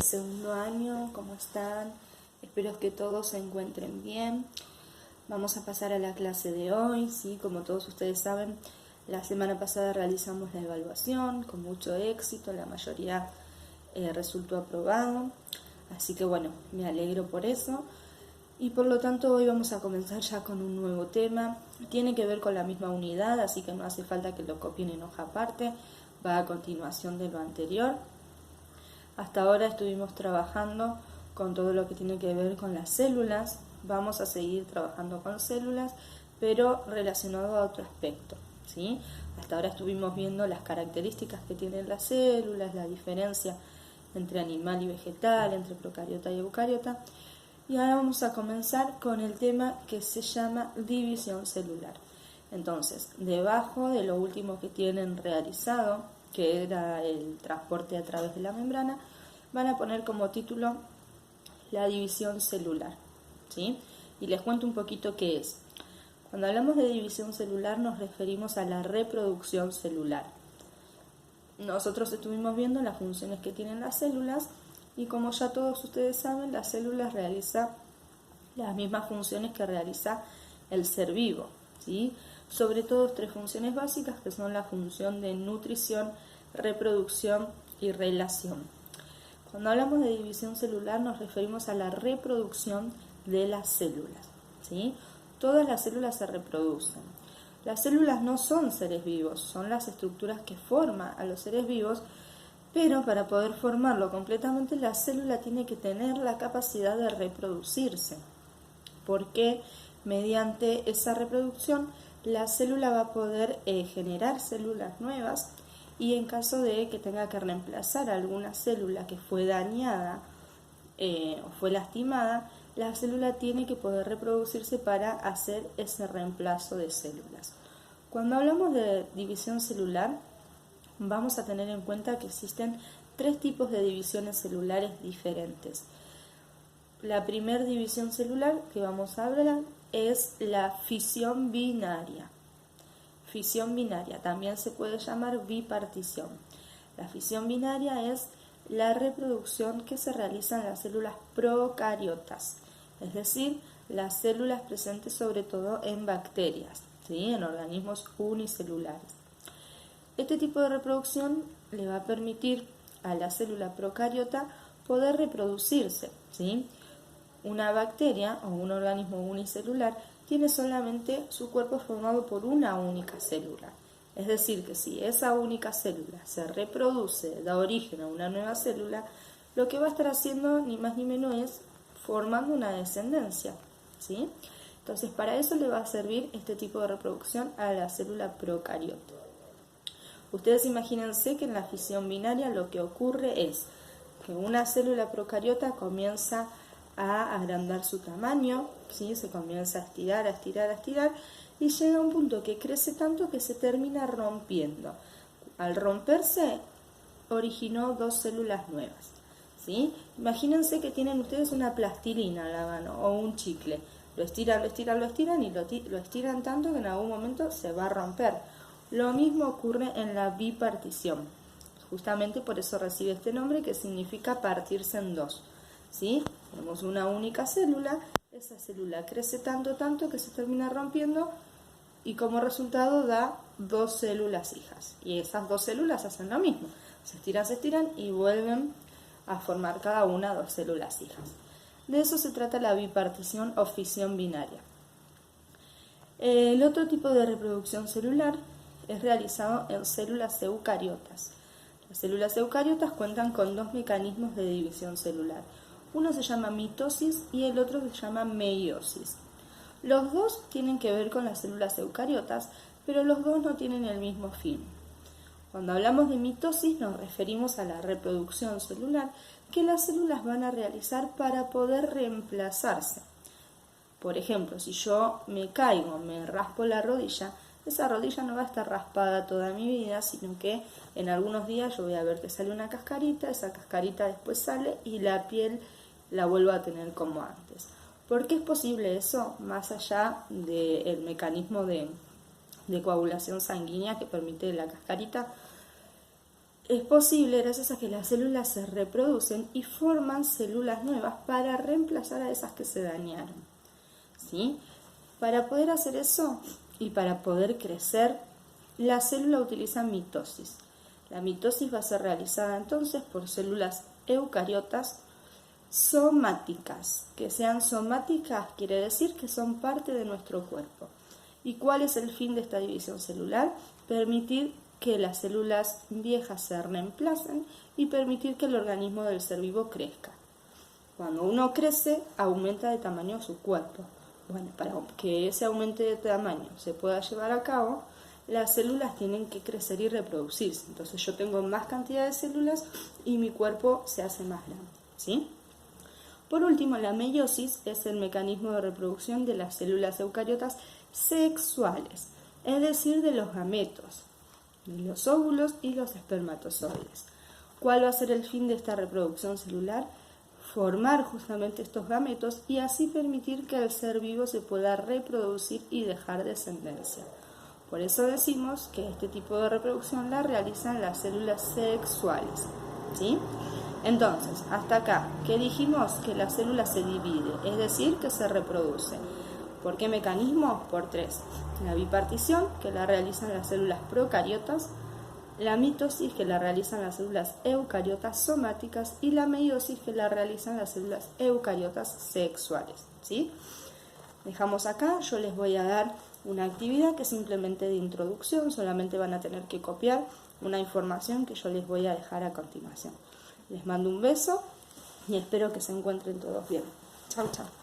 de segundo año, ¿cómo están? Espero que todos se encuentren bien. Vamos a pasar a la clase de hoy, ¿sí? Como todos ustedes saben, la semana pasada realizamos la evaluación con mucho éxito, la mayoría resultó aprobado, así que bueno, me alegro por eso. Y por lo tanto hoy vamos a comenzar ya con un nuevo tema. Tiene que ver con la misma unidad, así que no hace falta que lo copien en hoja aparte, va a continuación de lo anterior. Hasta ahora estuvimos trabajando con todo lo que tiene que ver con las células. Vamos a seguir trabajando con células, pero relacionado a otro aspecto, ¿sí? Hasta ahora estuvimos viendo las características que tienen las células, la diferencia entre animal y vegetal, entre procariota y eucariota. Y ahora vamos a comenzar con el tema que se llama división celular. Entonces, debajo de lo último que tienen realizado, que era el transporte a través de la membrana, van a poner como título la división celular, ¿sí? Y les cuento un poquito qué es. Cuando hablamos de división celular nos referimos a la reproducción celular. Nosotros estuvimos viendo las funciones que tienen las células y como ya todos ustedes saben, las células realizan las mismas funciones que realiza el ser vivo, ¿sí? Sobre todo tres funciones básicas que son la función de nutrición, reproducción y relación. Cuando hablamos de división celular nos referimos a la reproducción de las células, ¿sí? Todas las células se reproducen. Las células no son seres vivos, son las estructuras que forman a los seres vivos, pero para poder formarlo completamente la célula tiene que tener la capacidad de reproducirse, porque mediante esa reproducción la célula va a poder generar células nuevas y en caso de que tenga que reemplazar alguna célula que fue dañada o fue lastimada, la célula tiene que poder reproducirse para hacer ese reemplazo de células. Cuando hablamos de división celular, vamos a tener en cuenta que existen tres tipos de divisiones celulares diferentes. La primera división celular que vamos a hablar es la fisión binaria. Fisión binaria, también se puede llamar bipartición. La fisión binaria es la reproducción que se realiza en las células procariotas, es decir, las células presentes sobre todo en bacterias, ¿sí? En organismos unicelulares. Este tipo de reproducción le va a permitir a la célula procariota poder reproducirse, ¿sí? Una bacteria o un organismo unicelular tiene solamente su cuerpo formado por una única célula. Es decir, que si esa única célula se reproduce, da origen a una nueva célula, lo que va a estar haciendo ni más ni menos es formando una descendencia, ¿sí? Entonces, para eso le va a servir este tipo de reproducción a la célula procariota. Ustedes imagínense que en la fisión binaria lo que ocurre es que una célula procariota comienza a agrandar su tamaño, ¿sí? Se comienza a estirar, a estirar, a estirar y llega a un punto que crece tanto que se termina rompiendo. Al romperse originó dos células nuevas, ¿sí? Imagínense que tienen ustedes una plastilina en la mano o un chicle. Lo estiran, lo estiran, lo estiran y lo estiran tanto que en algún momento se va a romper. Lo mismo ocurre en la bipartición. Justamente por eso recibe este nombre que significa partirse en dos, ¿sí? Tenemos una única célula, esa célula crece tanto que se termina rompiendo y como resultado da dos células hijas. Y esas dos células hacen lo mismo, se estiran y vuelven a formar cada una dos células hijas. De eso se trata la bipartición o fisión binaria. El otro tipo de reproducción celular es realizado en células eucariotas. Las células eucariotas cuentan con dos mecanismos de división celular. Uno se llama mitosis y el otro se llama meiosis. Los dos tienen que ver con las células eucariotas, pero los dos no tienen el mismo fin. Cuando hablamos de mitosis nos referimos a la reproducción celular que las células van a realizar para poder reemplazarse. Por ejemplo, si yo me caigo, me raspo la rodilla, esa rodilla no va a estar raspada toda mi vida, sino que en algunos días yo voy a ver que sale una cascarita, esa cascarita después sale y la piel la vuelvo a tener como antes. ¿Por qué es posible eso? Más allá del mecanismo de coagulación sanguínea que permite la cascarita, es posible gracias a que las células se reproducen y forman células nuevas para reemplazar a esas que se dañaron, ¿sí? Para poder hacer eso y para poder crecer, la célula utiliza mitosis. La mitosis va a ser realizada entonces por células eucariotas somáticas. Que sean somáticas quiere decir que son parte de nuestro cuerpo. ¿Y cuál es el fin de esta división celular? Permitir que las células viejas se reemplacen y permitir que el organismo del ser vivo crezca. Cuando uno crece, aumenta de tamaño su cuerpo. Bueno, para que ese aumento de tamaño se pueda llevar a cabo, las células tienen que crecer y reproducirse. Entonces yo tengo más cantidad de células y mi cuerpo se hace más grande, ¿sí? Por último, la meiosis es el mecanismo de reproducción de las células eucariotas sexuales, es decir, de los gametos, de los óvulos y los espermatozoides. ¿Cuál va a ser el fin de esta reproducción celular? Formar justamente estos gametos y así permitir que el ser vivo se pueda reproducir y dejar descendencia. Por eso decimos que este tipo de reproducción la realizan las células sexuales, ¿sí? Entonces, hasta acá, ¿qué dijimos? Que la célula se divide, es decir, que se reproduce. ¿Por qué mecanismo? Por tres. La bipartición, que la realizan las células procariotas, la mitosis, que la realizan las células eucariotas somáticas, y la meiosis, que la realizan las células eucariotas sexuales, ¿sí? Dejamos acá, yo les voy a dar una actividad que es simplemente de introducción, solamente van a tener que copiar una información que yo les voy a dejar a continuación. Les mando un beso y espero que se encuentren todos bien. Chau, chau.